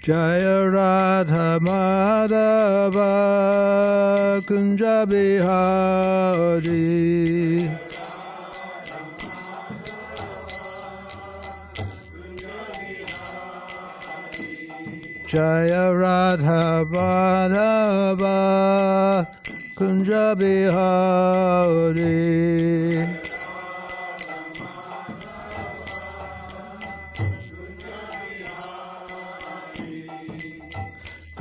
Jaya Radha Madhava Kunja Bihari Jaya Radha Madhava Kunja Bihari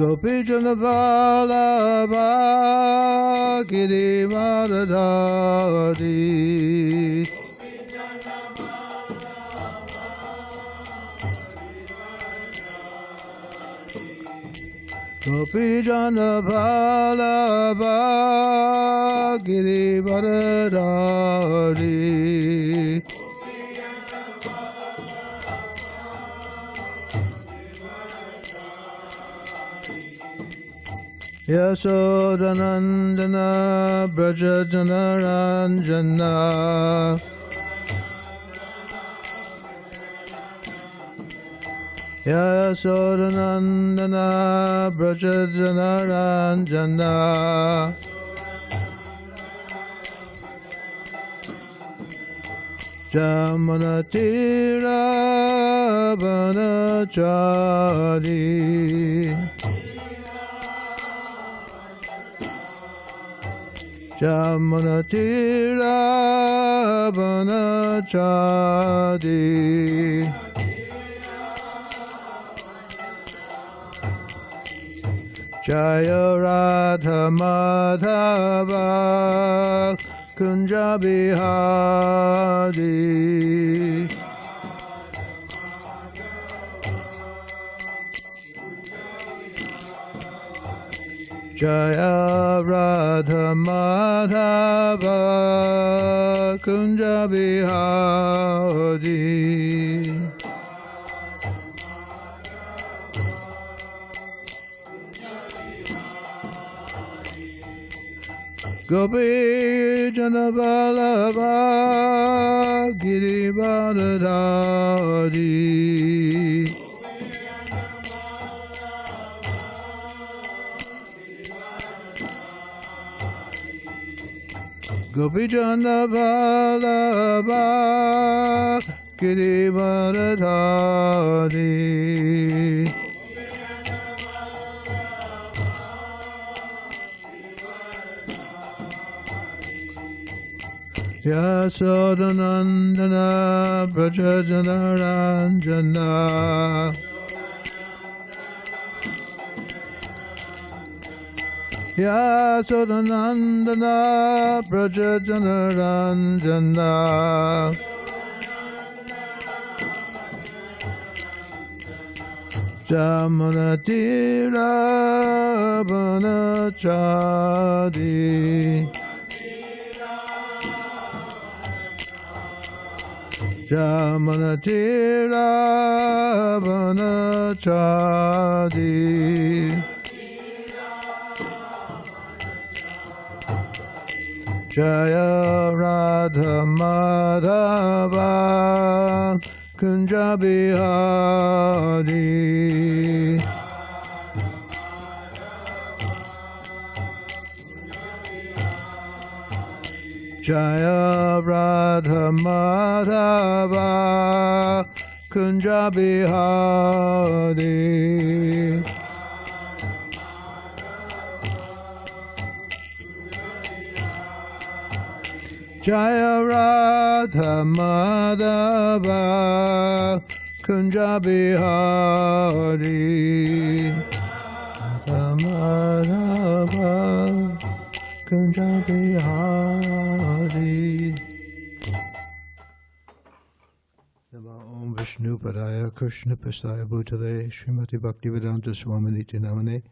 Gopijana Vallabha Girivaradhari Gopijana Vallabha Girivaradhari Yasodanandana Brajajanaranjana Yasodanandana Brajajanaranjana Jamanatira Vanachari Jamanatira Vanachadi Jaya Radha Madhava Kunja Bihari Jaya Radha Madhava Kunja Bihari Gopi Jana Vallabha Girivaradhari Gopijana Vallabha Girivaradhari Yasodanandana Brajajanaranjana Yasodanandana Brajajanaranjana Jamanatira Vanachadi Jamanatira Vanachadi Jaya Radha Madhava Kunja Bihari Jaya Radha Madhava Kunja Bihari Jaya Radha Madhava Kunja Bihari Madhava Kunja Bihari Nama Om Vishnu Padaya Krishna Pastaya Bhutale Srimati Bhaktivedanta Swaminiti Namane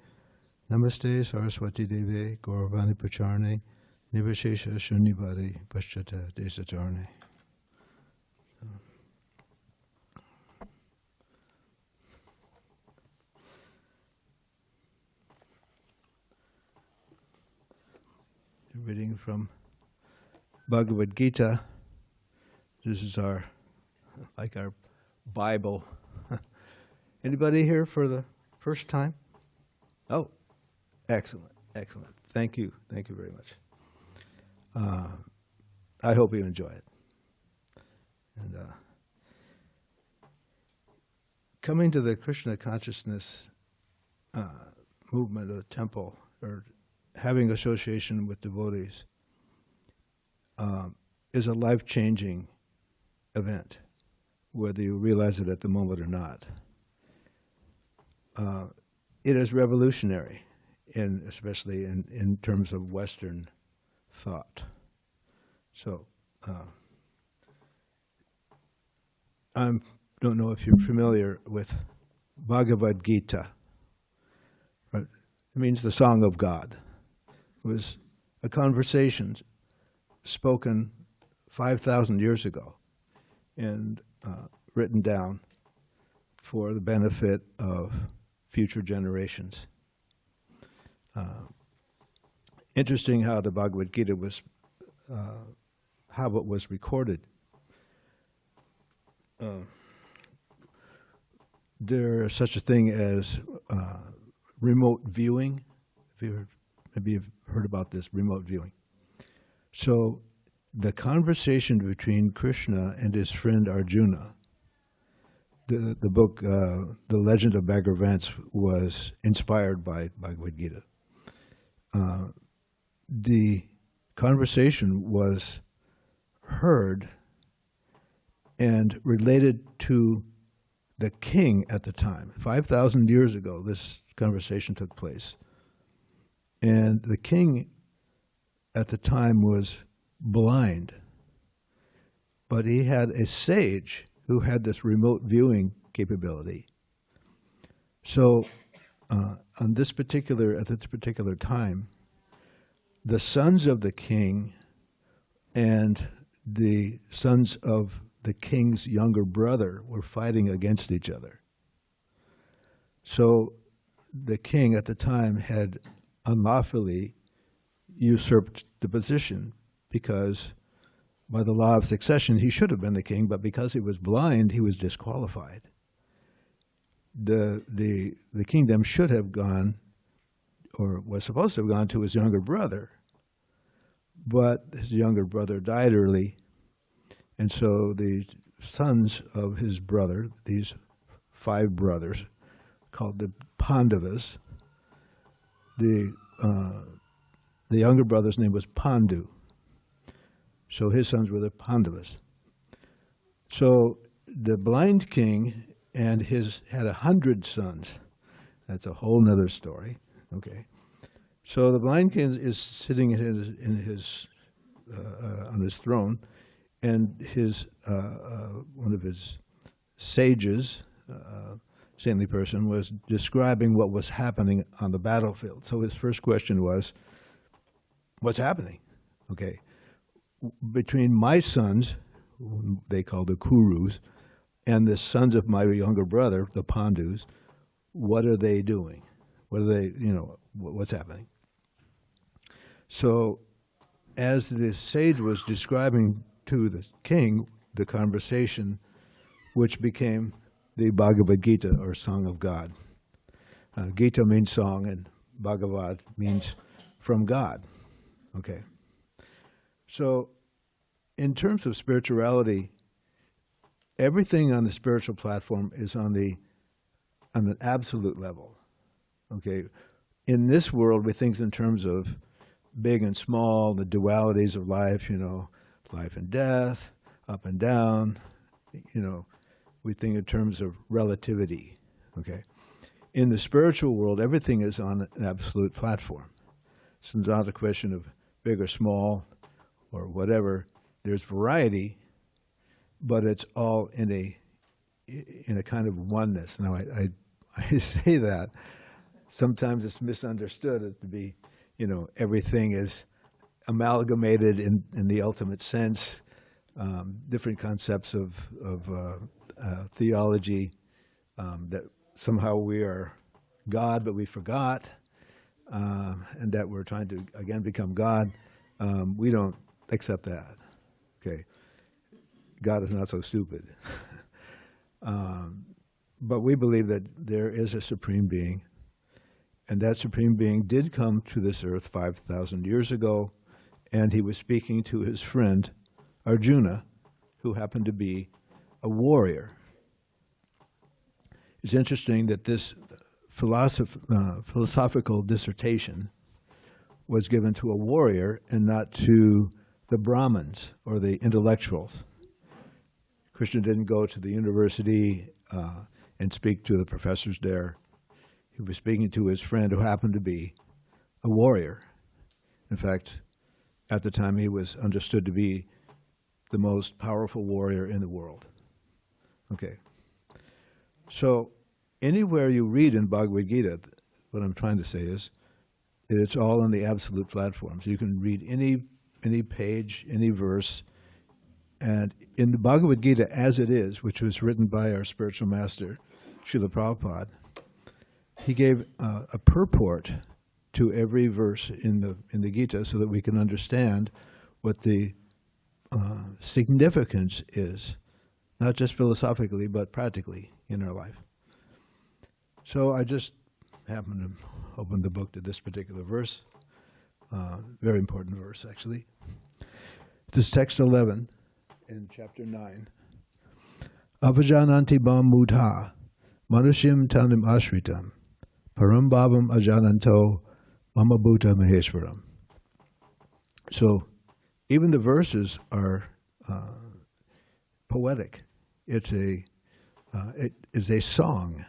Namaste Saraswati Deve Gauravani Pacharne Nivashesha Shunyavadi Paschata Desacharne. Reading from Bhagavad Gita. This is our Bible. Anybody here for the First time? Oh, excellent, excellent. Thank you very much. I hope you enjoy it. And coming to the Krishna consciousness movement of the temple, or having association with devotees, is a life-changing event, whether you realize it at the moment or not. It is revolutionary, especially in terms of Western thought. So, I don't know if you're familiar with Bhagavad Gita. Right? It means the Song of God. It was a conversation spoken 5,000 years ago and written down for the benefit of future generations. Interesting how the Bhagavad Gita was, how it was recorded. There's such a thing as remote viewing. Maybe you've heard about this, remote viewing. So the conversation between Krishna and his friend Arjuna, the book, The Legend of Bhagavatam, was inspired by Bhagavad Gita. The conversation was heard and related to the king at the time. 5,000 years ago, this conversation took place. And the king at the time was blind, but he had a sage who had this remote viewing capability. So at this particular time, the sons of the king and the sons of the king's younger brother were fighting against each other. So the king at the time had unlawfully usurped the position, because by the law of succession he should have been the king, but because he was blind, he was disqualified. The kingdom should have gone, or was supposed to have gone, to his younger brother, but his younger brother died early, and so the sons of his brother, these 5 brothers, called the Pandavas, the younger brother's name was Pandu. So his sons were the Pandavas. So the blind king and had 100 sons. That's a whole nother story. Okay. So the blind king is sitting on his throne, and one of his sages, saintly person, was describing what was happening on the battlefield. So his first question was, what's happening? Okay. Between my sons, whom they call the Kurus, and the sons of my younger brother, the Pandus, what are they doing? What are they, what's happening? So as the sage was describing to the king the conversation, which became the Bhagavad Gita, or Song of God. Gita means song, and Bhagavad means from God. Okay. So in terms of spirituality, everything on the spiritual platform is on an absolute level. Okay. In this world, we think in terms of big and small, the dualities of life, life and death, up and down, we think in terms of relativity, okay? In the spiritual world, everything is on an absolute platform. It's not a question of big or small or whatever. There's variety, but it's all in a kind of oneness. Now, I say that. Sometimes it's misunderstood as to be, everything is amalgamated in the ultimate sense. Different concepts of theology, that somehow we are God, but we forgot, and that we're trying to, again, become God. We don't accept that. Okay, God is not so stupid. But we believe that there is a Supreme Being, and that Supreme Being did come to this earth 5,000 years ago, and he was speaking to his friend Arjuna, who happened to be a warrior. It's interesting that this philosophical dissertation was given to a warrior and not to the Brahmins or the intellectuals. Krishna didn't go to the university and speak to the professors there. He was speaking to his friend who happened to be a warrior. In fact, at the time he was understood to be the most powerful warrior in the world. Okay. So anywhere you read in Bhagavad Gita, what I'm trying to say is that it's all on the absolute platform. So you can read any page, any verse, and in the Bhagavad Gita as it is, which was written by our spiritual master, Srila Prabhupada, he gave a purport to every verse in the Gita so that we can understand what the significance is, not just philosophically, but practically in our life. So I just happened to open the book to this particular verse, very important verse, actually. This is text 11 in chapter 9. Avajananti bam mudha manushim tanim ashritam param bhavam ajananto mama bhuta maheshwaram. So even the verses are poetic. It is a song.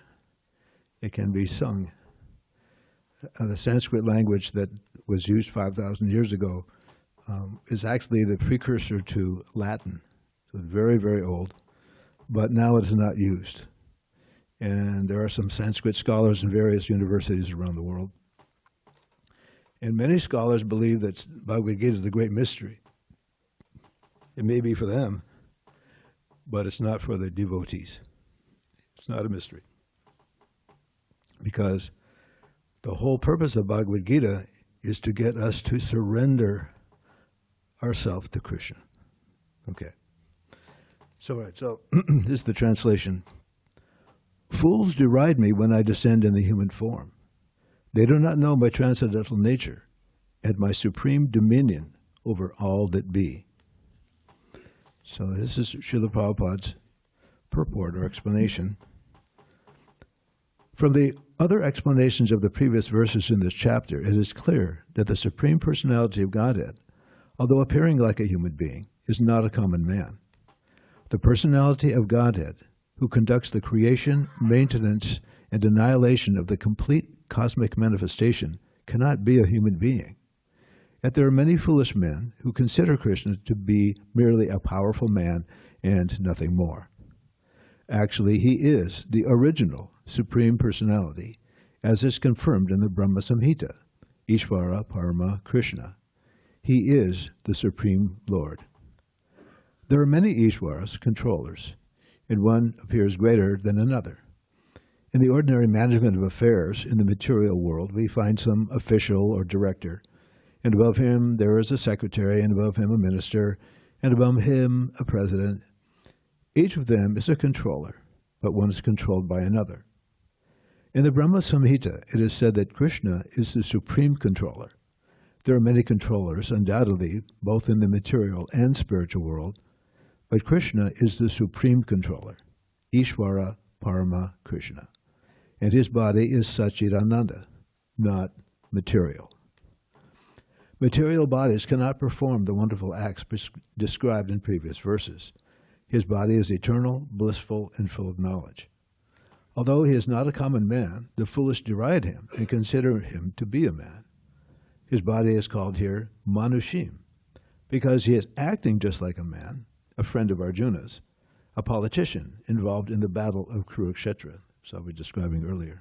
It can be sung. The Sanskrit language that was used 5,000 years ago is actually the precursor to Latin. So it's very, very old, but now it's not used. And there are some Sanskrit scholars in various universities around the world. And many scholars believe that Bhagavad Gita is the great mystery. It may be for them, but it's not for the devotees. It's not a mystery. Because the whole purpose of Bhagavad Gita is to get us to surrender ourselves to Krishna. Okay. So this is the translation. Fools deride me when I descend in the human form. They do not know my transcendental nature and my supreme dominion over all that be. So this is Srila Prabhupada's purport or explanation. From the other explanations of the previous verses in this chapter, it is clear that the Supreme Personality of Godhead, although appearing like a human being, is not a common man. The personality of Godhead, who conducts the creation, maintenance, and annihilation of the complete cosmic manifestation, cannot be a human being. Yet there are many foolish men who consider Krishna to be merely a powerful man and nothing more. Actually, he is the original Supreme Personality, as is confirmed in the Brahma Samhita, Ishvara Parama Kṛṣṇa. He is the Supreme Lord. There are many Ishvaras, controllers, and one appears greater than another. In the ordinary management of affairs in the material world, we find some official or director, and above him there is a secretary, and above him a minister, and above him a president. Each of them is a controller, but one is controlled by another. In the Brahma Samhita, it is said that Krishna is the supreme controller. There are many controllers, undoubtedly, both in the material and spiritual world, but Krishna is the supreme controller, Ishvara Parama Kṛṣṇa, and his body is Satchidananda, not material. Material bodies cannot perform the wonderful acts described in previous verses. His body is eternal, blissful, and full of knowledge. Although he is not a common man, the foolish deride him and consider him to be a man. His body is called here Manushim, because he is acting just like a man, a friend of Arjuna's, a politician involved in the battle of Kurukshetra, as I was describing earlier.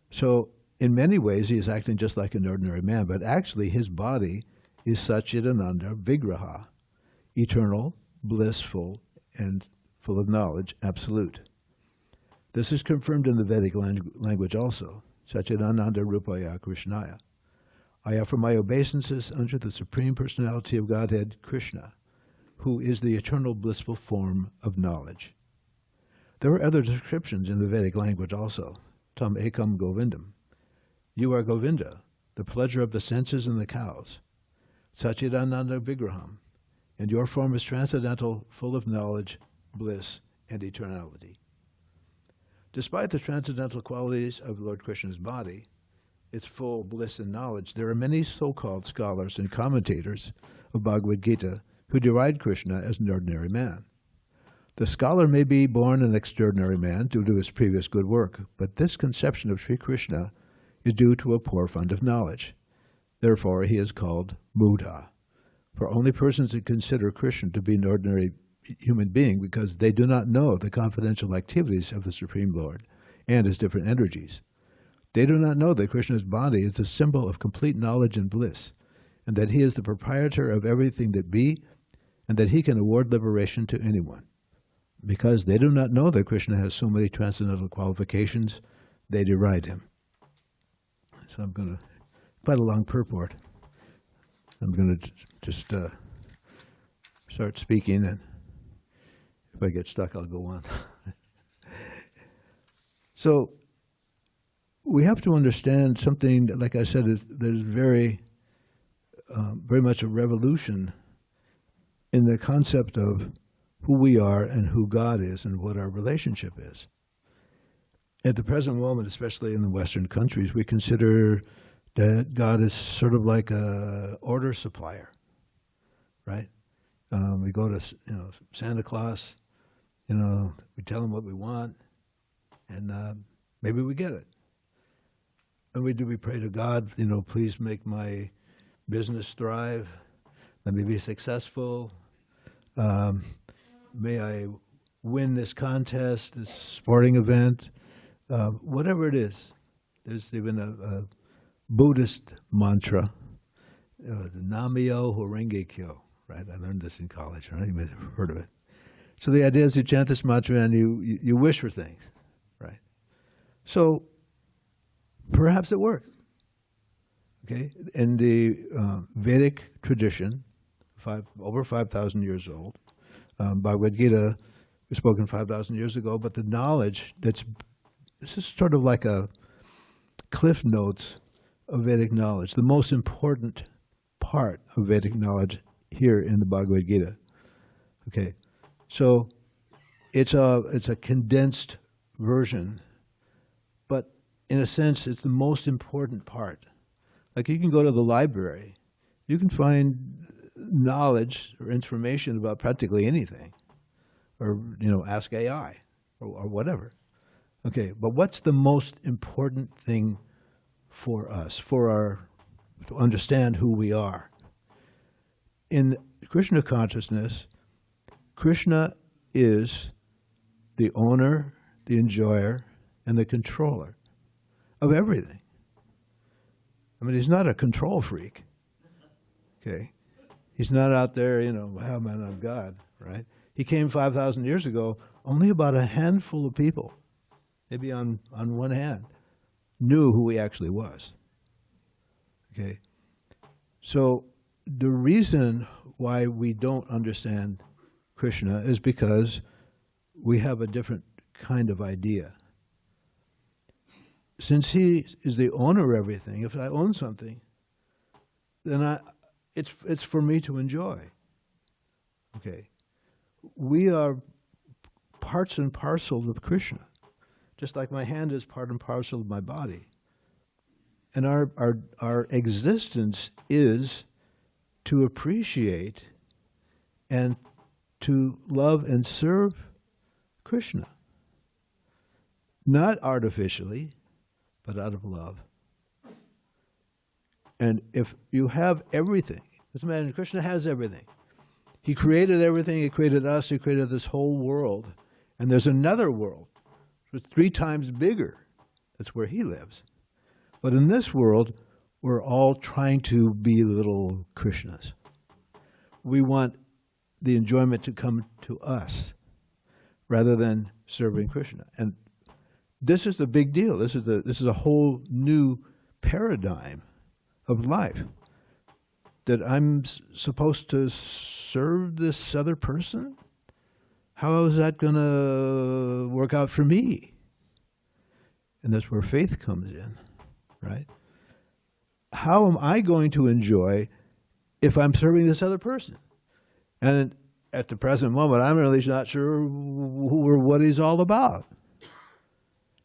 So in many ways he is acting just like an ordinary man, but actually his body is Satchidananda Vigraha, eternal, blissful, and full of knowledge, absolute. This is confirmed in the Vedic language also, Satchidananda Rupaya Krishnaya. I offer my obeisances unto the Supreme Personality of Godhead, Krishna, who is the eternal blissful form of knowledge. There are other descriptions in the Vedic language also. Tam ekam govindam. You are Govinda, the pleasure of the senses and the cows. Satchidananda vigraham. And your form is transcendental, full of knowledge, bliss, and eternality. Despite the transcendental qualities of Lord Krishna's body, its full bliss and knowledge, there are many so-called scholars and commentators of Bhagavad Gita who deride Krishna as an ordinary man. The scholar may be born an extraordinary man due to his previous good work, but this conception of Sri Krishna is due to a poor fund of knowledge. Therefore, he is called Buddha. For only persons that consider Krishna to be an ordinary human being because they do not know the confidential activities of the Supreme Lord and his different energies. They do not know that Krishna's body is a symbol of complete knowledge and bliss, and that he is the proprietor of everything that be, and that he can award liberation to anyone. Because they do not know that Krishna has so many transcendental qualifications, they deride him. So I'm going to, quite a long purport. I'm going to just start speaking, and if I get stuck, I'll go on. So we have to understand something that, like I said, there's very much a revolution in the concept of who we are and who God is and what our relationship is. At the present moment, especially in the Western countries, we consider that God is sort of like a order supplier, right? We go to Santa Claus, we tell him what we want, and maybe we get it. And we pray to God, please make my business thrive, let me be successful, may I win this contest, this sporting event, whatever it is. There's even a Buddhist mantra, the Nam-myoho Renge Kyo, right? I learned this in college, right? You may have heard of it. So the idea is you chant this mantra and you wish for things, right? So perhaps it works, okay? In the Vedic tradition, over 5,000 years old, Bhagavad Gita was spoken 5,000 years ago, but the knowledge this is sort of like a cliff notes of Vedic knowledge, the most important part of Vedic knowledge here in the Bhagavad Gita. Okay, so it's a condensed version, but in a sense, it's the most important part. Like you can go to the library, you can find knowledge or information about practically anything, or ask AI or whatever. Okay, but what's the most important thing for us, to understand who we are? In Krishna consciousness, Krishna is the owner, the enjoyer, and the controller of everything. I mean, he's not a control freak. Okay, he's not out there, wow, man, I'm God, right? He came 5,000 years ago. Only about a handful of people, maybe on one hand, knew who he actually was. Okay, so the reason why we don't understand Krishna is because we have a different kind of idea. Since he is the owner of everything, if I own something, then it's for me to enjoy. Okay, we are parts and parcels of Krishna, just like my hand is part and parcel of my body. And our existence is to appreciate and to love and serve Krishna. Not artificially, but out of love. And if you have everything, just imagine Krishna has everything. He created everything, he created us, he created this whole world. And there's another world, it's 3 times bigger. That's where he lives. But in this world, we're all trying to be little Krishnas. We want the enjoyment to come to us rather than serving Krishna. And this is a big deal. This is a whole new paradigm of life, that I'm supposed to serve this other person? how is that going to work out for me? And that's where faith comes in, right? How am I going to enjoy if I'm serving this other person? And at the present moment, I'm really not sure who or what he's all about.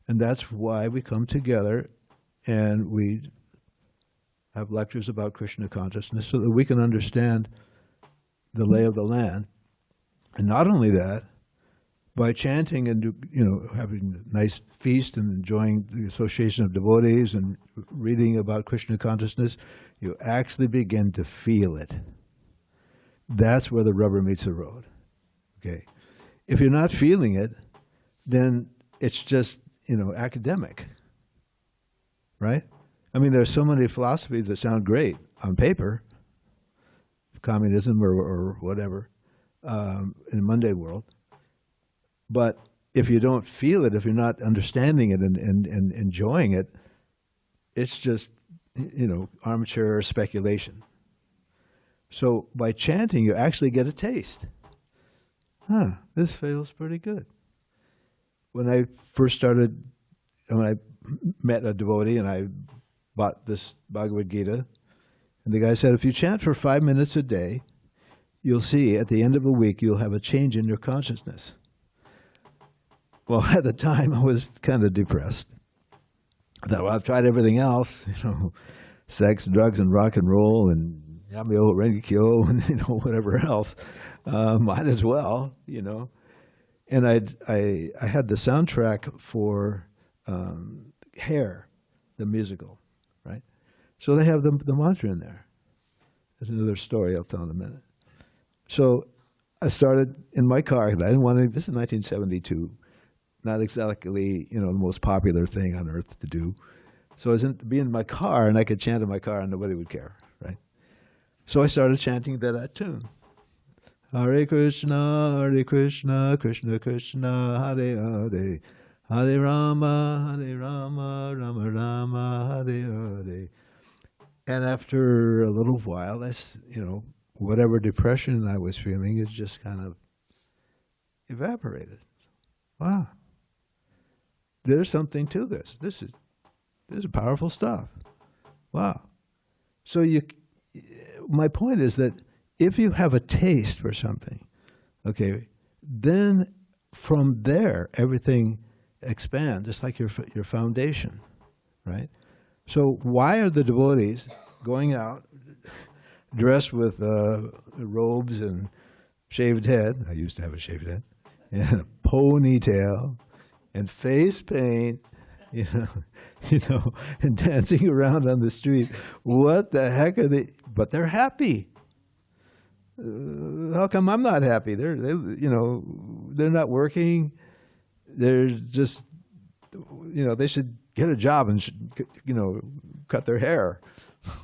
And that's why we come together and we have lectures about Krishna consciousness so that we can understand the lay of the land. And not only that, by chanting and having a nice feast and enjoying the association of devotees and reading about Krishna consciousness, you actually begin to feel it. That's where the rubber meets the road. Okay, if you're not feeling it, then it's just academic, right? I mean, there's so many philosophies that sound great on paper, communism or whatever, in the Monday world. But if you don't feel it, if you're not understanding it and enjoying it, it's just, armchair speculation. So by chanting, you actually get a taste. This feels pretty good. When I met a devotee and I bought this Bhagavad Gita, and the guy said, if you chant for 5 minutes a day, you'll see at the end of a week, you'll have a change in your consciousness. Well, at the time, I was kind of depressed. I thought, well, I've tried everything else, sex, drugs, and rock and roll, and Yamyo Renkyo, and whatever else. Might as well, And I had the soundtrack for Hair, the musical, right? So they have the mantra in there. There's another story I'll tell in a minute. So I started in my car, because I didn't want to, this is 1972, not exactly, the most popular thing on earth to do. So I was in my car, and I could chant in my car, and nobody would care, right? So I started chanting that tune. Hare Krishna, Krishna Krishna, Hare Hare, Hare Rama, Rama Rama, Hare Hare. And after a little while, that's, whatever depression I was feeling, it just kind of evaporated. Wow. There's something to this. This is powerful stuff. Wow. So my point is that if you have a taste for something, okay, then from there everything expands, just like your foundation, right? So why are the devotees going out dressed with robes and shaved head? I used to have a shaved head, and a ponytail, and face paint, and dancing around on the street. What the heck are they? But they're happy. How come I'm not happy? They're not working. They're just, they should get a job and cut their hair.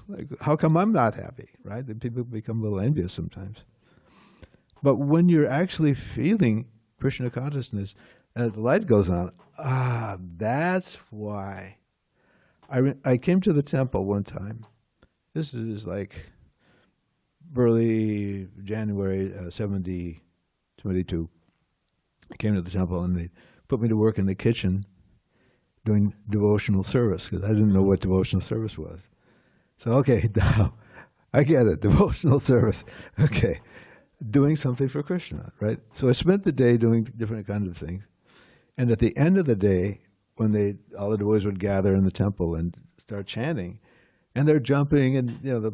Like, how come I'm not happy, right? The people become a little envious sometimes. But when you're actually feeling Krishna consciousness, and as the light goes on, that's why. I came to the temple one time. This is like early January 1972. I came to the temple and they put me to work in the kitchen doing devotional service, because I didn't know what devotional service was. So, okay, now I get it, devotional service. Okay, doing something for Krishna, right? So I spent the day doing different kinds of things. And at the end of the day, when all the devotees would gather in the temple and start chanting, and they're jumping and, the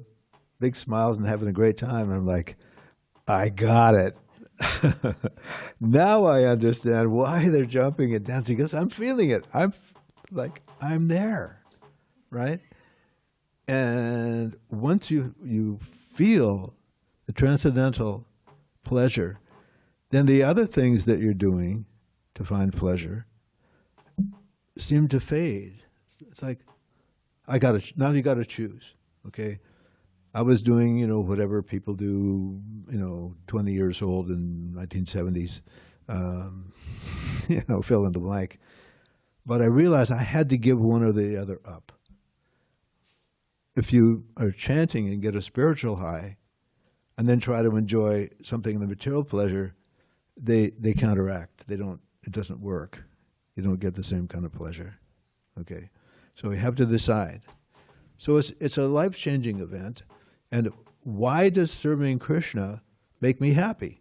big smiles and having a great time, and I'm like, I got it. Now I understand why they're jumping and dancing, because I'm feeling it. I'm there, right? And once you feel the transcendental pleasure, then the other things that you're doing to find pleasure seem to fade. It's like, now you got to choose, okay? I was doing, whatever people do, 20 years old in 1970s, fill in the blank. But I realized I had to give one or the other up. If you are chanting and get a spiritual high, and then try to enjoy something in the material pleasure, they counteract. They don't. It doesn't work. You don't get the same kind of pleasure. Okay, so we have to decide. So it's a life-changing event, and why does serving Krishna make me happy?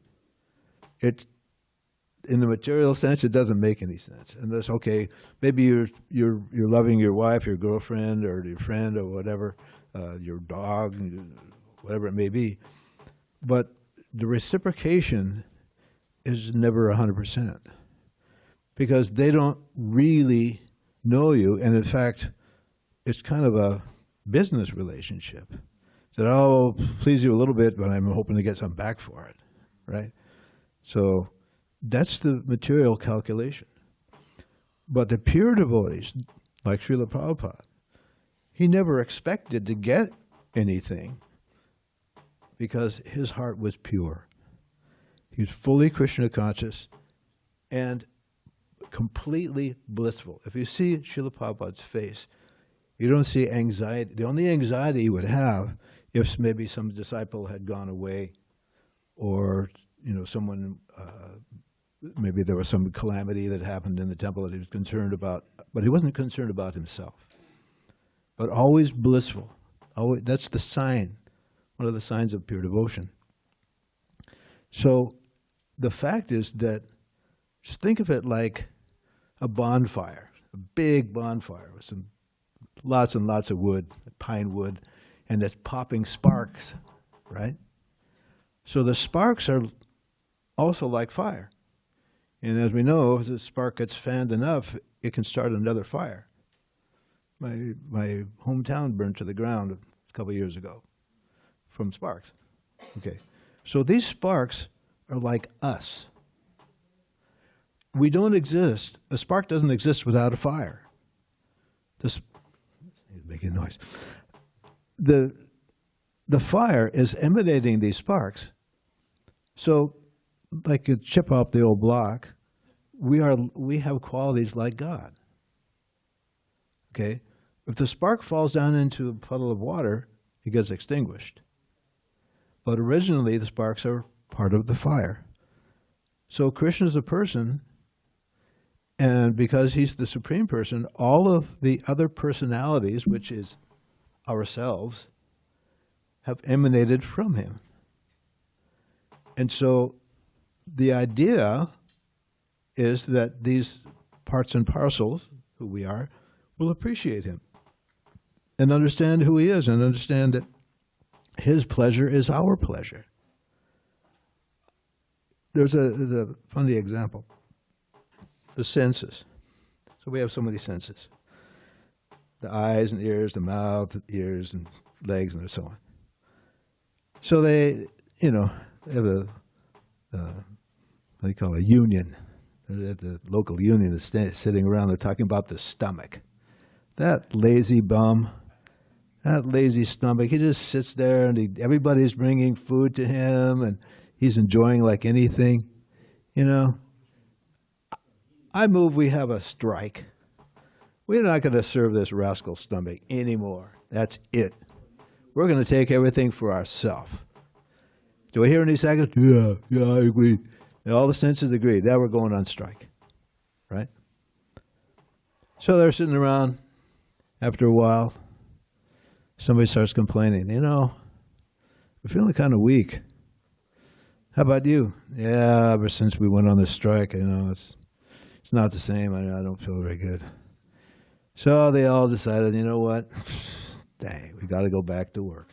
It, in the material sense, it doesn't make any sense. And that's okay. Maybe you're loving your wife, your girlfriend, or your friend, or whatever, your dog, whatever it may be. But the reciprocation is never 100%, because they don't really know you, and in fact, it's kind of a business relationship. That I'll please you a little bit, but I'm hoping to get something back for it, right? So that's the material calculation. But the pure devotees, like Srila Prabhupada, he never expected to get anything because his heart was pure. He was fully Krishna conscious and completely blissful. If you see Srila Prabhupada's face, you don't see anxiety. The only anxiety he would have if maybe some disciple had gone away, or someone, maybe there was some calamity that happened in the temple that he was concerned about, but he wasn't concerned about himself. But always blissful. Always, that's the sign, one of the signs of pure devotion. So the fact is that, just think of it like a bonfire, a big bonfire with some lots and lots of wood, pine wood, and it's popping sparks, right? So the sparks are also like fire. And as we know, if the spark gets fanned enough, it can start another fire. My hometown burned to the ground a couple of years ago from sparks. Okay, so these sparks are like us. We don't exist. A spark doesn't exist without a fire. He's making noise. The fire is emanating these sparks. So, like a chip off the old block, we have qualities like God. Okay? If the spark falls down into a puddle of water, it gets extinguished. But originally, the sparks are part of the fire. So Krishna is a person, and because he's the Supreme Person, all of the other personalities, which is ourselves, have emanated from him. And so the idea is that these parts and parcels, who we are, will appreciate him and understand who he is and understand that his pleasure is our pleasure. There's a funny example. The senses. So we have so many senses. The eyes and ears, the mouth, ears and legs, and so on. So they have a, what do you call it, a union. They're at the local union, they're sitting around, they're talking about the stomach. That lazy bum, that lazy stomach, he just sits there and everybody's bringing food to him and he's enjoying like anything. I move we have a strike. We're not going to serve this rascal stomach anymore. That's it. We're going to take everything for ourselves. Do I hear any seconds? Yeah, I agree. And all the senses agree. Now we're going on strike, right? So they're sitting around. After a while, somebody starts complaining. We're feeling kind of weak. How about you? Yeah, ever since we went on this strike, it's not the same. I don't feel very good. So they all decided, you know what? Dang, we got to go back to work.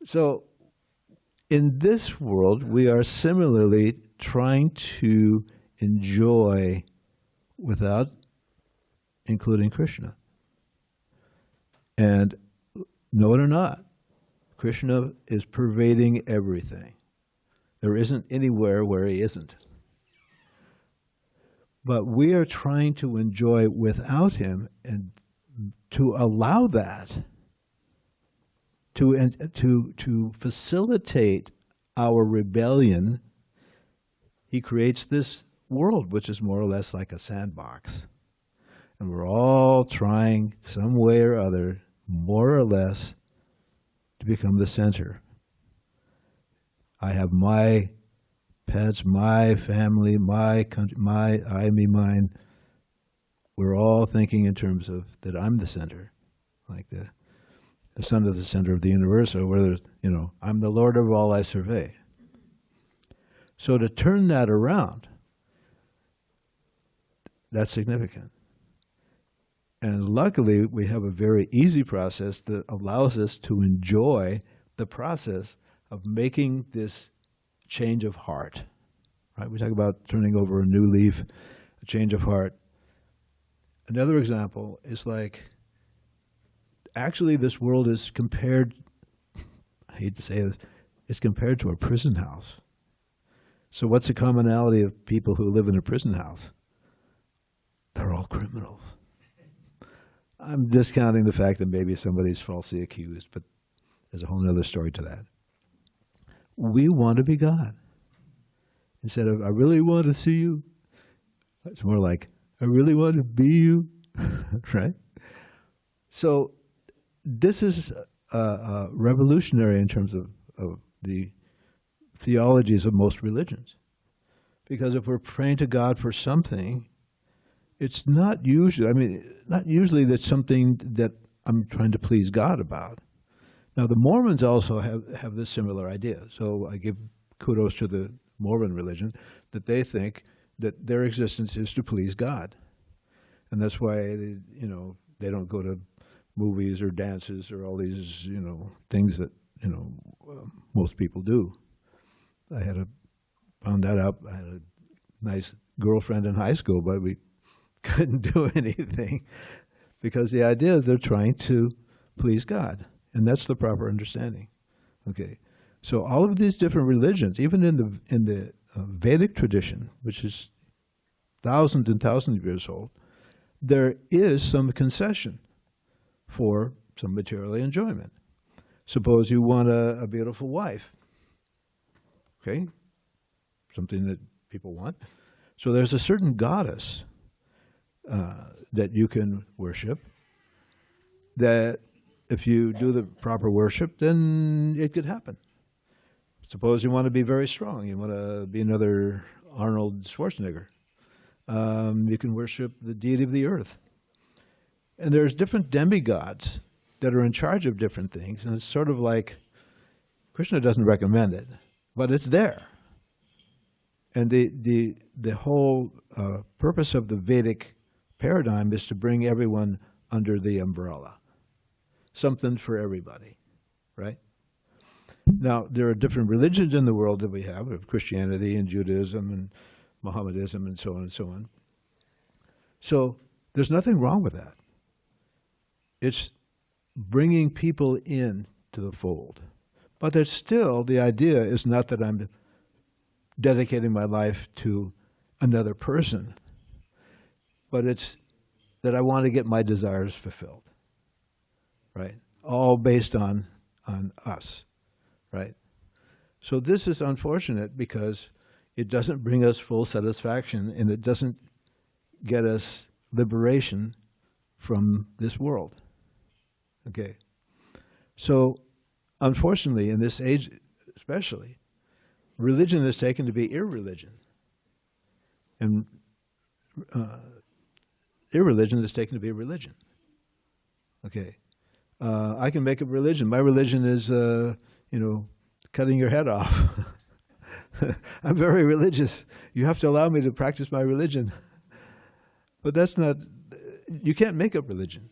So in this world, we are similarly trying to enjoy without including Krishna. And know it or not, Krishna is pervading everything. There isn't anywhere where he isn't. But we are trying to enjoy without him, and to allow that, to facilitate our rebellion, he creates this world, which is more or less like a sandbox. And we're all trying some way or other, more or less, to become the center. I have my pets, my family, my country, my I, me, mine. We're all thinking in terms of that I'm the center, like the sun is the center of the universe, or whether, I'm the Lord of all I survey. So to turn that around, that's significant. And luckily, we have a very easy process that allows us to enjoy the process of making this change of heart. Right? We talk about turning over a new leaf, a change of heart. Another example is like, actually this world is compared, I hate to say this, it's compared to a prison house. So what's the commonality of people who live in a prison house? They're all criminals. I'm discounting the fact that maybe somebody's falsely accused, but there's a whole other story to that. We want to be God. Instead of, I really want to see you, it's more like, I really want to be you, right? So this is revolutionary in terms of the theologies of most religions. Because if we're praying to God for something, it's not usually that's something that I'm trying to please God about. Now, the Mormons also have this similar idea. So I give kudos to the Mormon religion that they think that their existence is to please God. And that's why they don't go to movies or dances or all these, things that, most people do. I found that out. I had a nice girlfriend in high school, but we couldn't do anything because the idea is they're trying to please God. And that's the proper understanding. Okay. So all of these different religions, even in the Vedic tradition, which is thousands and thousands of years old, there is some concession for some material enjoyment. Suppose you want a beautiful wife, okay? Something that people want. So there's a certain goddess that you can worship that if you do the proper worship, then it could happen. Suppose you want to be very strong. You want to be another Arnold Schwarzenegger. You can worship the deity of the earth. And there's different demigods that are in charge of different things. And it's sort of like, Krishna doesn't recommend it, but it's there. And the whole purpose of the Vedic paradigm is to bring everyone under the umbrella. Something for everybody, right? Now, there are different religions in the world that we have Christianity and Judaism and Mohammedanism and so on and so on. So there's nothing wrong with that. It's bringing people in to the fold. But there's still, the idea is not that I'm dedicating my life to another person, but it's that I want to get my desires fulfilled, right? All based on us, right? So this is unfortunate because it doesn't bring us full satisfaction and it doesn't get us liberation from this world. Okay. So unfortunately, in this age especially, religion is taken to be irreligion. And irreligion is taken to be a religion. Okay. I can make up religion. My religion is, cutting your head off. I'm very religious. You have to allow me to practice my religion. But that's not, you can't make up religion.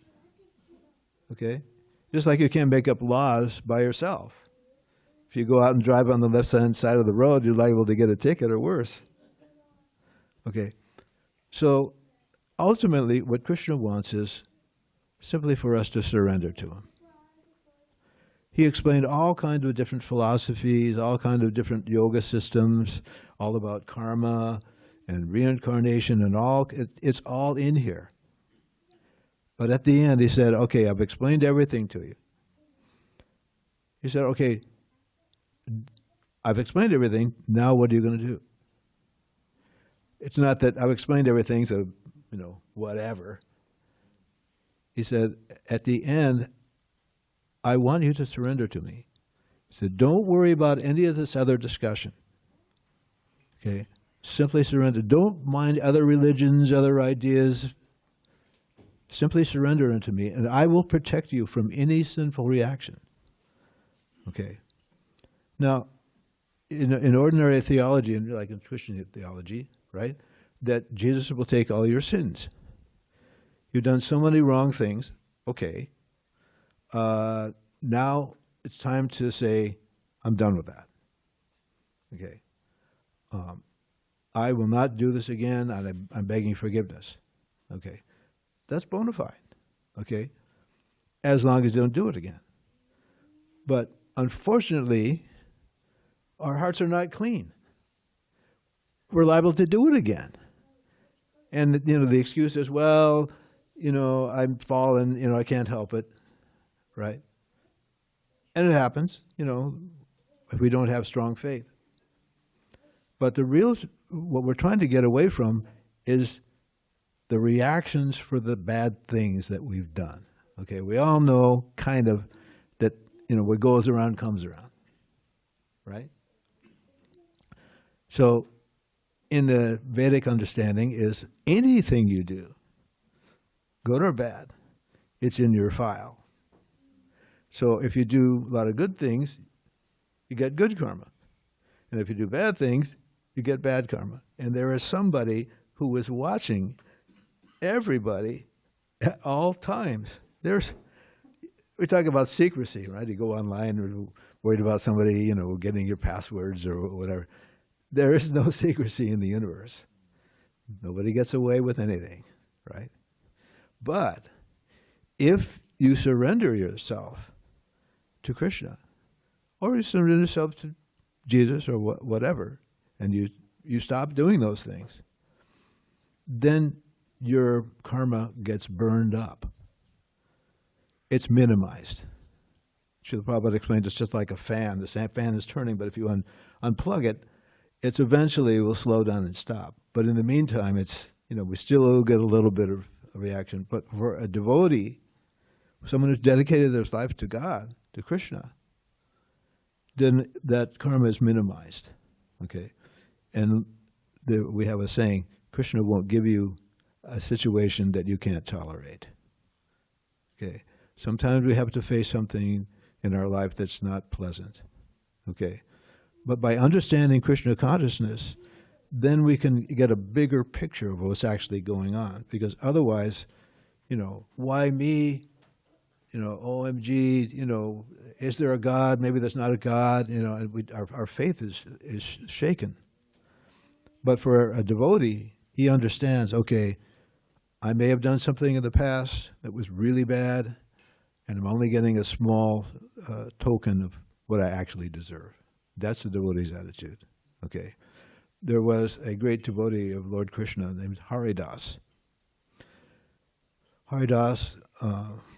Okay? Just like you can't make up laws by yourself. If you go out and drive on the left-hand side of the road, you're liable to get a ticket or worse. Okay? So ultimately, what Krishna wants is simply for us to surrender to him. He explained all kinds of different philosophies, all kinds of different yoga systems, all about karma and reincarnation and all. It's all in here. But at the end, he said, okay, I've explained everything to you. He said, okay, I've explained everything. Now what are you going to do? It's not that I've explained everything, so, whatever. He said, at the end, I want you to surrender to me. He said, don't worry about any of this other discussion. Okay? Simply surrender. Don't mind other religions, other ideas. Simply surrender unto me, and I will protect you from any sinful reaction. Okay? Now, in ordinary theology, and like in Christian theology, right, that Jesus will take all your sins. You've done so many wrong things. Okay. Now it's time to say, I'm done with that. Okay. I will not do this again, and I'm begging forgiveness. Okay. That's bona fide. Okay. As long as you don't do it again. But unfortunately, our hearts are not clean. We're liable to do it again. And, the excuse is, well, I'm fallen, I can't help it, right? And it happens, if we don't have strong faith. But what we're trying to get away from is the reactions for the bad things that we've done. Okay, we all know kind of that, what goes around comes around, right? So, in the Vedic understanding is anything you do, good or bad, it's in your file. So if you do a lot of good things, you get good karma. And if you do bad things, you get bad karma. And there is somebody who is watching everybody at all times. We talk about secrecy, right? You go online, and worried about somebody, getting your passwords or whatever. There is no secrecy in the universe. Nobody gets away with anything, right? But if you surrender yourself to Krishna, or you surrender yourself to Jesus or whatever, and you stop doing those things, then your karma gets burned up. It's minimized. Srila Prabhupada explains it's just like a fan. The fan is turning, but if you unplug it, it's eventually will slow down and stop. But in the meantime, it's, we still get a little bit of a reaction. But for a devotee, someone who's dedicated their life to God, to Krishna, then that karma is minimized. Okay? And we have a saying, Krishna won't give you a situation that you can't tolerate. Okay? Sometimes we have to face something in our life that's not pleasant. Okay? But by understanding Krishna consciousness, then we can get a bigger picture of what's actually going on. Because otherwise, why me? OMG, is there a God? Maybe there's not a God. And our faith is shaken. But for a devotee, he understands, okay, I may have done something in the past that was really bad, and I'm only getting a small token of what I actually deserve. That's the devotee's attitude. Okay. There was a great devotee of Lord Krishna named Haridas. Haridas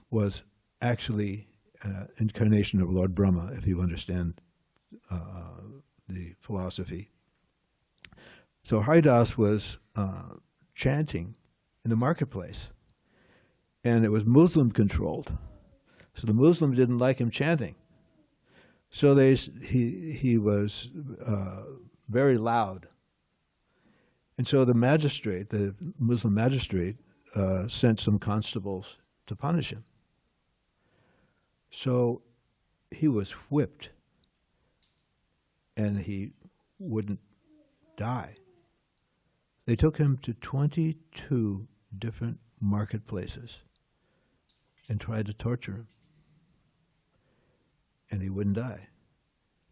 was actually an incarnation of Lord Brahma, if you understand the philosophy. So Haridas was chanting in the marketplace, and it was Muslim controlled. So the Muslims didn't like him chanting. So he was very loud. And so the Muslim magistrate, sent some constables to punish him. So he was whipped, and he wouldn't die. They took him to 22 different marketplaces and tried to torture him. And he wouldn't die.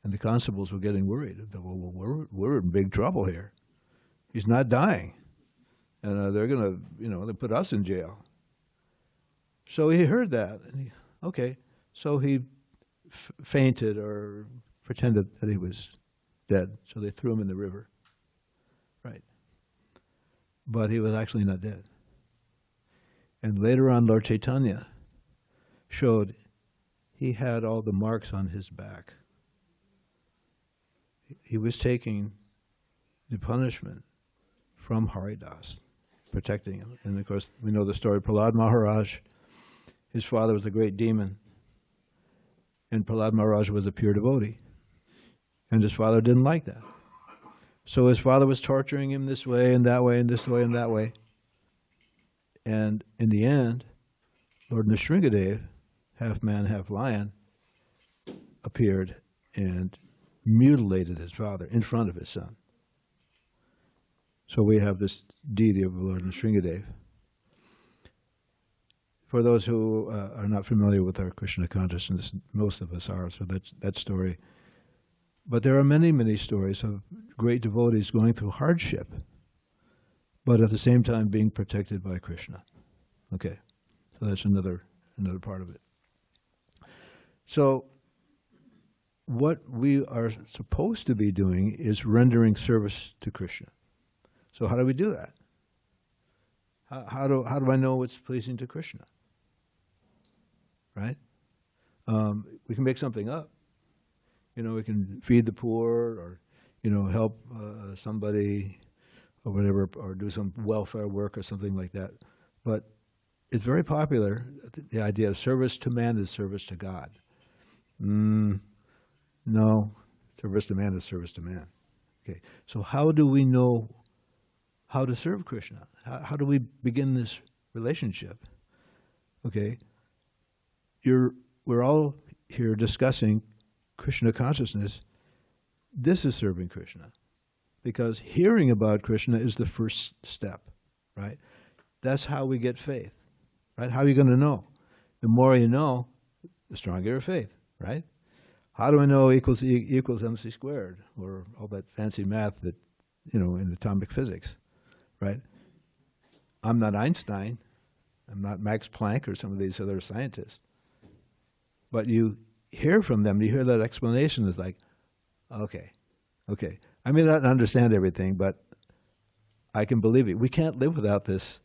And the constables were getting worried. Well, we're in big trouble here. He's not dying. And they're going to, they put us in jail. So he heard that. And so he fainted or pretended that he was dead. So they threw him in the river. Right. But he was actually not dead. And later on, Lord Chaitanya showed he had all the marks on his back. He was taking the punishment from Haridas, protecting him. And of course, we know the story of Prahlad Maharaj. His father was a great demon, and Prahlad Maharaj was a pure devotee. And his father didn't like that. So his father was torturing him this way and that way and this way and that way. And in the end, Lord Nrsimhadev, half man, half lion, appeared and mutilated his father in front of his son. So we have this deity of Lord Nrsimhadev. For those who are not familiar with our Krishna consciousness, most of us are, so that's that story. But there are many, many stories of great devotees going through hardship, but at the same time being protected by Krishna. Okay, so that's another part of it. So what we are supposed to be doing is rendering service to Krishna. So how do we do that? How do I know what's pleasing to Krishna? Right? We can make something up. We can feed the poor, or help somebody, or whatever, or do some welfare work or something like that. But it's very popular. The idea of service to man is service to God. No, service to man is service to man. Okay, so how do we know how to serve Krishna? How do we begin this relationship? Okay, we're all here discussing Krishna consciousness. This is serving Krishna, because hearing about Krishna is the first step, right? That's how we get faith, right? How are you going to know? The more you know, the stronger your faith, right? How do I know equals MC squared, or all that fancy math that, in atomic physics, right? I'm not Einstein. I'm not Max Planck or some of these other scientists. But you hear from them, you hear that explanation, it's like, okay. I may not understand everything, but I can believe it. We can't live without this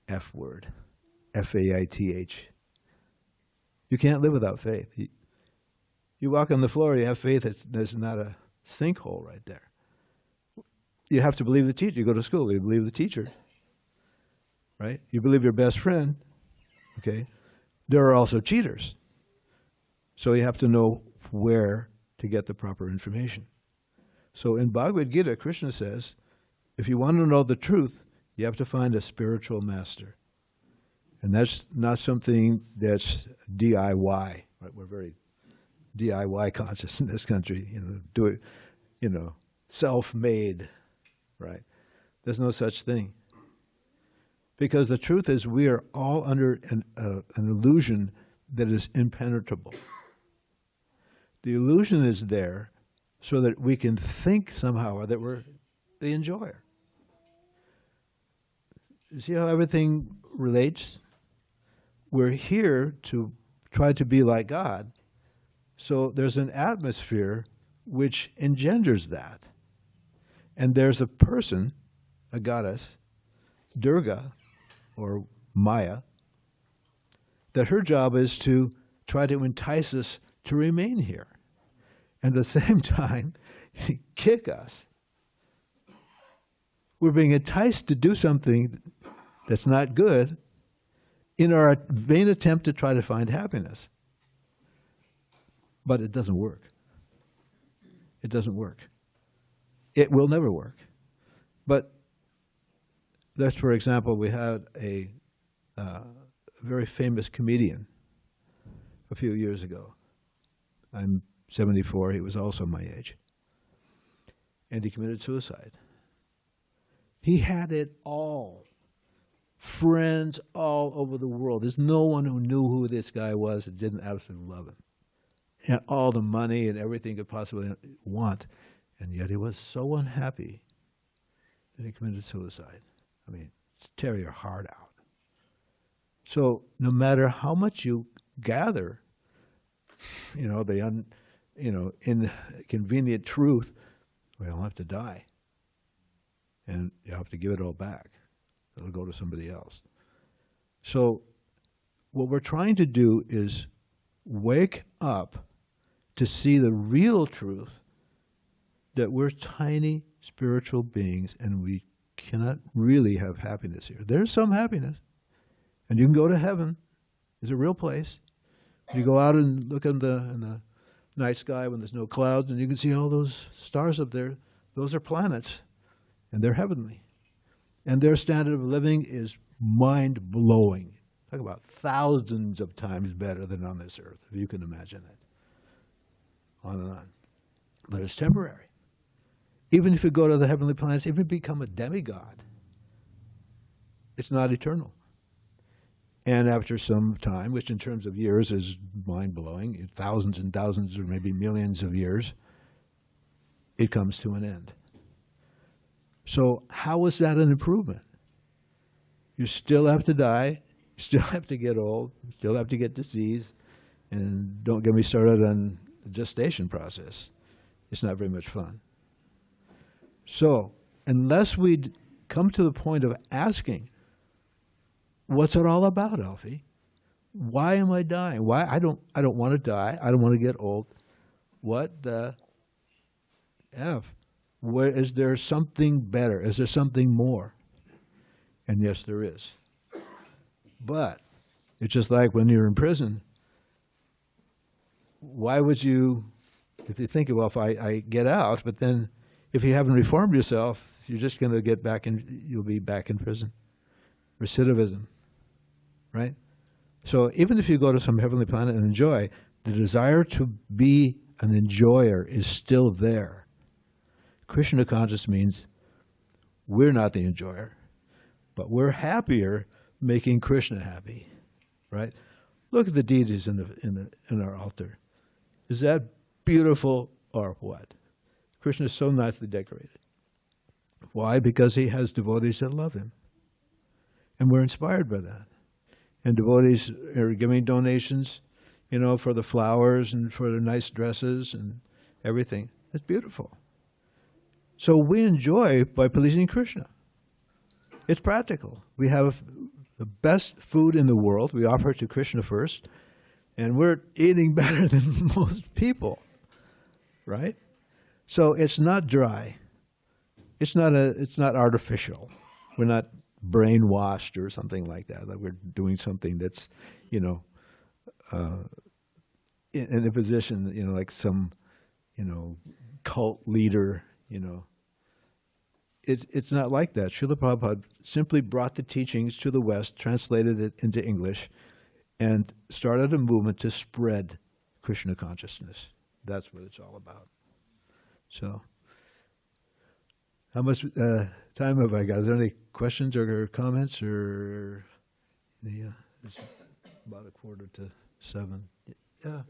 F word, F-A-I-T-H. You can't live without faith. You walk on the floor, you have faith, there's not a sinkhole right there. You have to believe the teacher. You go to school, you believe the teacher, right? You believe your best friend, okay? There are also cheaters. So you have to know where to get the proper information. So in Bhagavad Gita, Krishna says, if you want to know the truth, you have to find a spiritual master. And that's not something that's DIY, right? We're very DIY conscious in this country, do it, self-made, right? There's no such thing. Because the truth is, we are all under an illusion that is impenetrable. The illusion is there so that we can think somehow that we're the enjoyer. You see how everything relates? We're here to try to be like God. So there's an atmosphere which engenders that. And there's a person, a goddess, Durga, or Maya, that her job is to try to entice us to remain here. And at the same time, kick us. We're being enticed to do something that's not good in our vain attempt to try to find happiness. But it doesn't work. It doesn't work. It will never work. But that's, for example, we had a very famous comedian a few years ago. I'm 74, he was also my age. And he committed suicide. He had it all. Friends all over the world. There's no one who knew who this guy was that didn't absolutely love him. He had all the money and everything he could possibly want. And yet he was so unhappy that he committed suicide. I mean, tear your heart out. So no matter how much you gather, the inconvenient truth, we all have to die. And you have to give it all back. It'll go to somebody else. So what we're trying to do is wake up to see the real truth that we're tiny spiritual beings and we cannot really have happiness here. There's some happiness. And you can go to heaven. It's a real place. You go out and look in the night sky when there's no clouds, and you can see all those stars up there. Those are planets, and they're heavenly. And their standard of living is mind-blowing. Talk about thousands of times better than on this earth, if you can imagine it. On and on. But it's temporary. Even if you go to the heavenly planets, even become a demigod, it's not eternal. And after some time, which in terms of years is mind-blowing, thousands and thousands or maybe millions of years, it comes to an end. So how is that an improvement? You still have to die, you still have to get old, you still have to get disease, and don't get me started on the gestation process. It's not very much fun. So unless we come to the point of asking, what's it all about, Alfie? Why am I dying? Why I don't want to die. I don't want to get old. What the F? Where is there something better? Is there something more? And yes, there is. But it's just like when you're in prison. Why would you, if you think, well, if I get out, but then if you haven't reformed yourself, you're just going to get back in, you'll be back in prison. Recidivism, right? So even if you go to some heavenly planet and enjoy, the desire to be an enjoyer is still there. Kṛṣṇa conscious means we're not the enjoyer, but we're happier making Kṛṣṇa happy, right? Look at the deities in our altar. Is that beautiful or what? Kṛṣṇa is so nicely decorated. Why? Because he has devotees that love him. And we're inspired by that. And devotees are giving donations, you know, for the flowers and for the nice dresses and everything. It's beautiful. So we enjoy by pleasing Kṛṣṇa. It's practical. We have the best food in the world. We offer it to Kṛṣṇa first. And we're eating better than most people, right? So it's not dry. It's not artificial. We're not brainwashed or something like that we're doing something that's, you know, in a position, you know, like some, you know, cult leader, you know. It's not like that. Srila Prabhupada simply brought the teachings to the West, translated it into English, and started a movement to spread Kṛṣṇa consciousness. That's what it's all about. So, how much time have I got? Is there any questions or comments? Or it's about 6:45. Yeah.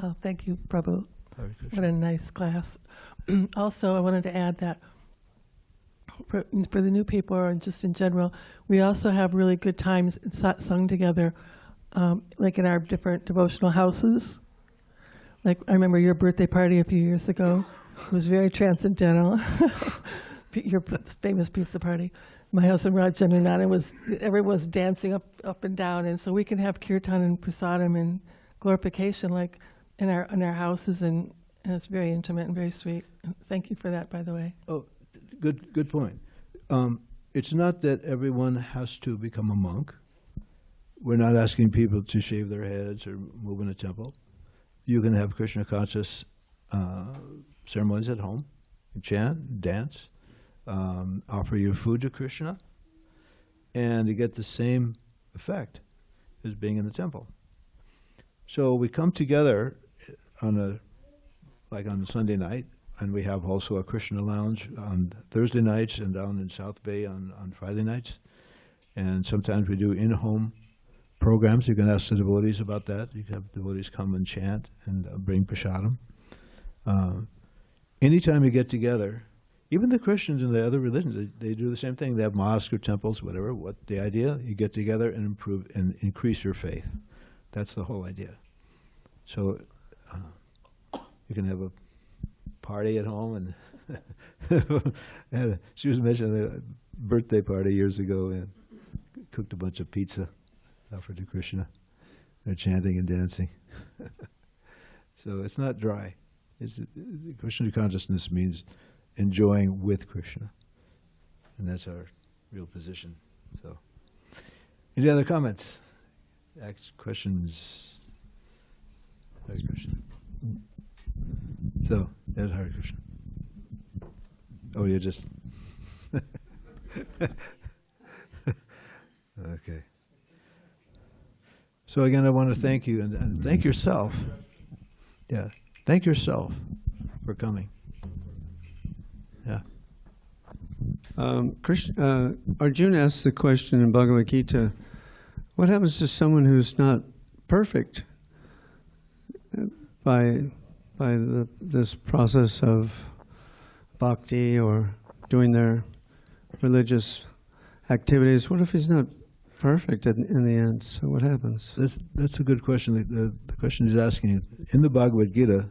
Oh, thank you, Prabhu. What a nice class. Also, I wanted to add that for the new people, or just in general, we also have really good times sung together, like in our different devotional houses. Like, I remember your birthday party a few years ago. It was very transcendental. Your famous pizza party. My husband Rajan and Nana everyone was dancing up and down, and so we can have kirtan and prasadam and glorification like in our houses, and it's very intimate and very sweet. Thank you for that, by the way. Oh, good point. It's not that everyone has to become a monk. We're not asking people to shave their heads or move in a temple. You can have Kṛṣṇa conscious ceremonies at home, chant, dance, offer your food to Kṛṣṇa, and you get the same effect as being in the temple. So we come together on a Sunday night, and we have also a Kṛṣṇa lounge on Thursday nights and down in South Bay on Friday nights. And sometimes we do in-home programs. You can ask the devotees about that. You can have devotees come and chant and bring prasadam. Anytime you get together, even the Christians and the other religions, they do the same thing. They have mosques or temples, whatever. What the idea? You get together and improve and increase your faith. That's the whole idea. So you can have a party at home, and she was mentioning a birthday party years ago, and cooked a bunch of pizza, offered to Kṛṣṇa. They're chanting and dancing. So it's not dry. Kṛṣṇa consciousness means enjoying with Kṛṣṇa, and that's our real position. So, any other comments? Questions? Hare Krishna. So, Ed, Hare Krishna. Oh, you just... Okay. So again, I want to thank you and thank yourself. Yeah, thank yourself for coming. Yeah. Arjuna asked the question in Bhagavad Gita, what happens to someone who's not perfect by this process of bhakti or doing their religious activities? What if he's not perfect in the end? So what happens? That's a good question. The question he's asking is, in the Bhagavad Gita,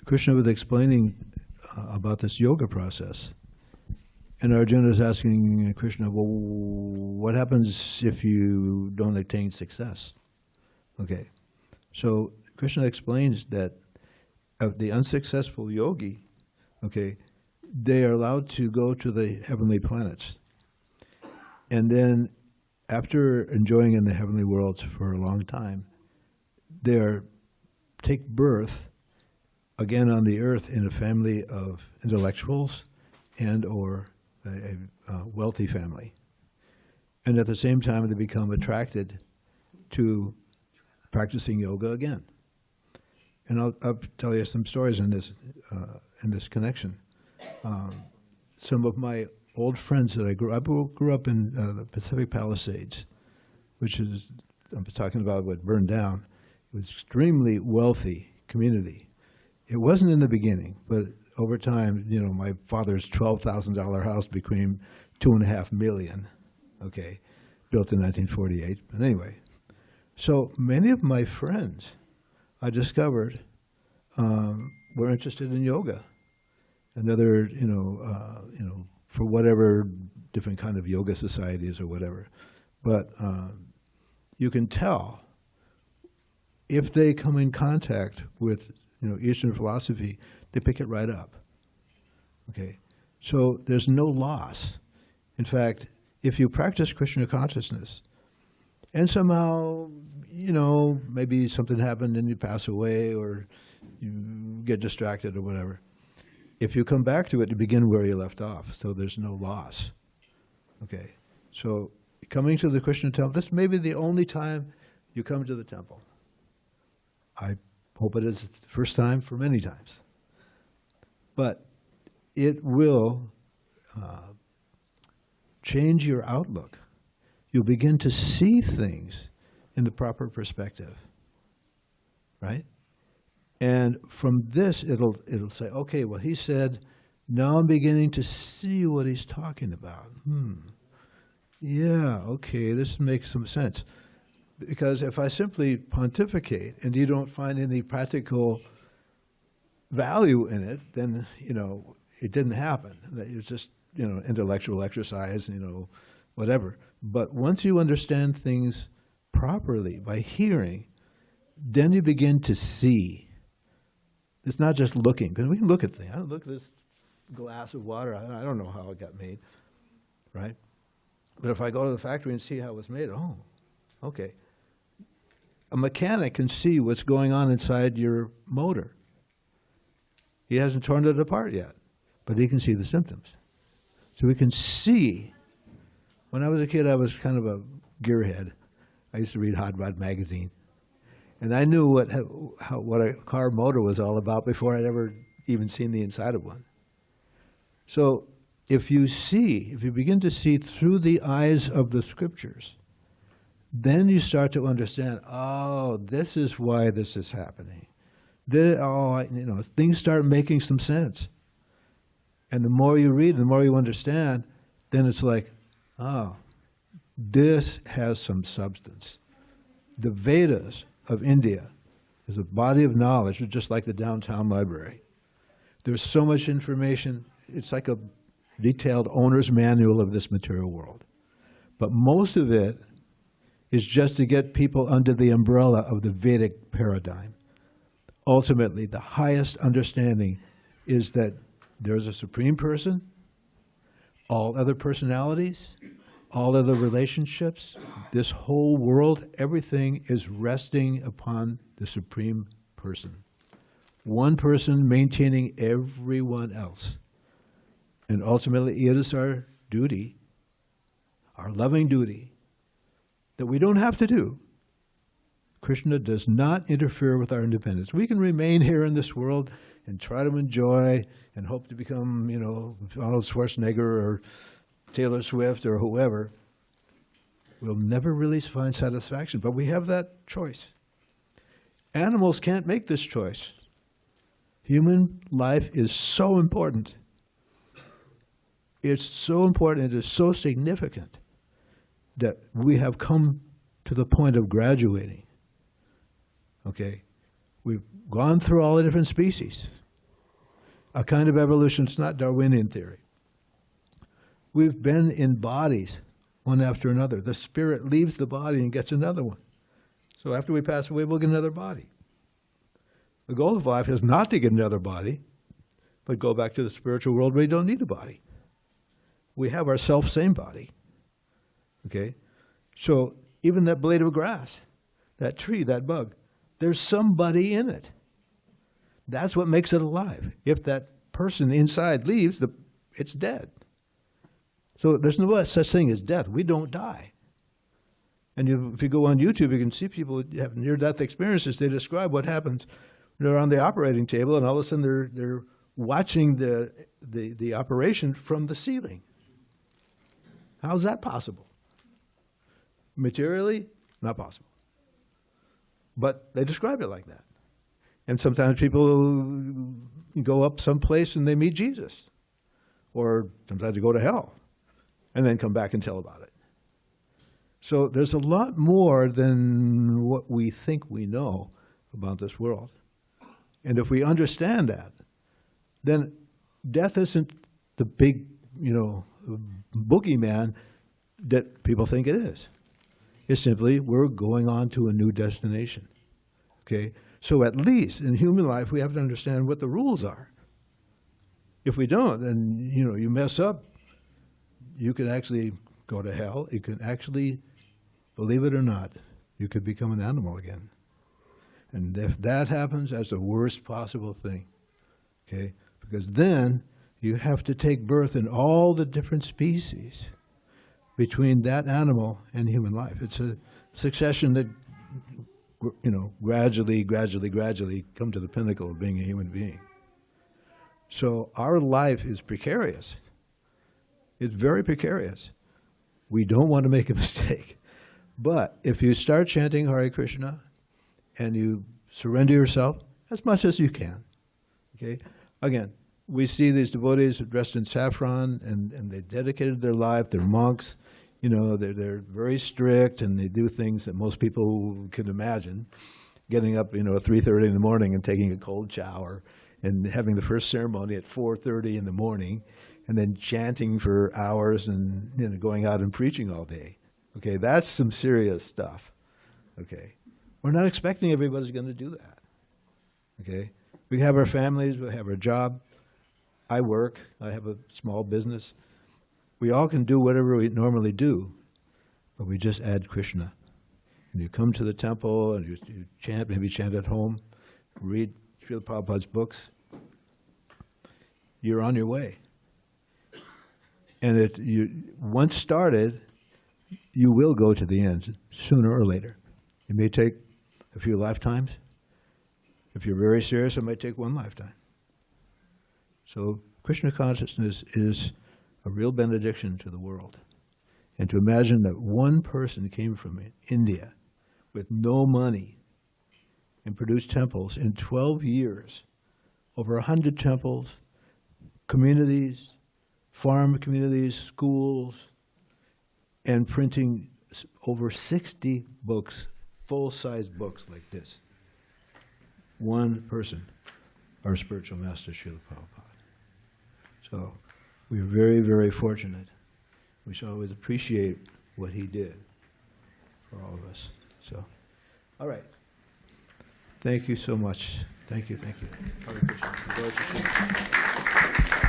Krishna was explaining about this yoga process. And Arjuna is asking Krishna, well, what happens if you don't attain success? Okay. So Krishna explains that the unsuccessful yogi, okay, they are allowed to go to the heavenly planets. And then after enjoying in the heavenly worlds for a long time, they take birth again on the earth in a family of intellectuals and or a wealthy family. And at the same time, they become attracted to practicing yoga again. And I'll tell you some stories in this connection. Some of my old friends that I grew up in the Pacific Palisades, which is, I'm talking about what burned down. It was extremely wealthy community. It wasn't in the beginning, but over time, you know, my father's $12,000 house became $2.5 million, okay, built in 1948. But anyway, so many of my friends, I discovered, were interested in yoga. Another, for whatever different kind of yoga societies or whatever. But you can tell if they come in contact with, Eastern philosophy, they pick it right up. Okay, so there's no loss. In fact, if you practice Krishna consciousness, and somehow, maybe something happened and you pass away or you get distracted or whatever, if you come back to it, you begin where you left off, so there's no loss. Okay, so coming to the Krishna temple, this may be the only time you come to the temple. I hope it is the first time for many times. But it will change your outlook. You'll begin to see things in the proper perspective, right? And from this, it'll say, okay, well, he said, now I'm beginning to see what he's talking about. Yeah, okay, this makes some sense. Because if I simply pontificate and you don't find any practical value in it, then, it didn't happen. It was just, intellectual exercise, whatever. But once you understand things properly by hearing, then you begin to see. It's not just looking, because we can look at things. I look at this glass of water. I don't know how it got made, right? But if I go to the factory and see how it was made, oh, okay. A mechanic can see what's going on inside your motor. He hasn't torn it apart yet, but he can see the symptoms. So we can see. When I was a kid, I was kind of a gearhead. I used to read Hot Rod magazine. And I knew what a car motor was all about before I'd ever even seen the inside of one. So if you begin to see through the eyes of the scriptures, then you start to understand, oh, this is why this is happening. Things start making some sense. And the more you read, the more you understand, then it's like, oh, this has some substance. The Vedas of India is a body of knowledge, just like the downtown library. There's so much information. It's like a detailed owner's manual of this material world. But most of it is just to get people under the umbrella of the Vedic paradigm. Ultimately, the highest understanding is that there's a Supreme Person. all other personalities, all other relationships, this whole world, everything is resting upon the Supreme Person. One person maintaining everyone else. And ultimately, it is our duty, our loving duty, that we don't have to do. Krishna does not interfere with our independence. We can remain here in this world and try to enjoy and hope to become, Arnold Schwarzenegger or Taylor Swift or whoever. We'll never really find satisfaction, but we have that choice. Animals can't make this choice. Human life is so important. It's so important, it is so significant that we have come to the point of graduating. Okay? We've gone through all the different species. A kind of evolution, it's not Darwinian theory. We've been in bodies, one after another. The spirit leaves the body and gets another one. So after we pass away, we'll get another body. The goal of life is not to get another body, but go back to the spiritual world where you don't need a body. We have our self-same body. Okay? So even that blade of grass, that tree, that bug, there's somebody in it. That's what makes it alive. If that person inside leaves, it's dead. So there's no such thing as death. We don't die. And if you go on YouTube, you can see people who have near-death experiences. They describe what happens. They're on the operating table, and all of a sudden they're watching the operation from the ceiling. How's that possible? Materially, not possible. But they describe it like that. And sometimes people go up someplace and they meet Jesus. Or sometimes they go to hell and then come back and tell about it. So there's a lot more than what we think we know about this world. And if we understand that, then death isn't the big, boogeyman that people think it is. It's simply we're going on to a new destination. Okay? So at least in human life, we have to understand what the rules are. If we don't, then, you mess up, you can actually go to hell. You can actually, believe it or not, you could become an animal again. And if that happens, that's the worst possible thing. Okay? Because then you have to take birth in all the different species between that animal and human life. It's a succession that, gradually come to the pinnacle of being a human being. So our life is precarious. It's very precarious. We don't want to make a mistake. But if you start chanting Hare Krishna and you surrender yourself as much as you can, okay? Again, we see these devotees dressed in saffron and they dedicated their life, they're monks, they're very strict and they do things that most people can imagine. Getting up, at 3:30 in the morning and taking a cold shower and having the first ceremony at 4:30 in the morning and then chanting for hours and going out and preaching all day. Okay, that's some serious stuff. Okay. We're not expecting everybody's going to do that. Okay? We have our families, we have our job. I work, I have a small business. We all can do whatever we normally do, but we just add Krishna. And you come to the temple and you chant, maybe chant at home, read Srila Prabhupada's books. You're on your way. And once started, you will go to the end sooner or later. It may take a few lifetimes. If you're very serious, it might take one lifetime. So Krishna consciousness is a real benediction to the world. And to imagine that one person came from India with no money and produced temples in 12 years, over 100 temples, communities, farm communities, schools, and printing over 60 books, full-size books like this. One person, our spiritual master, Srila Prabhupada. So we're very, very fortunate. We should always appreciate what he did for all of us. So, all right. Thank you so much. Thank you, thank you. Hare Krishna.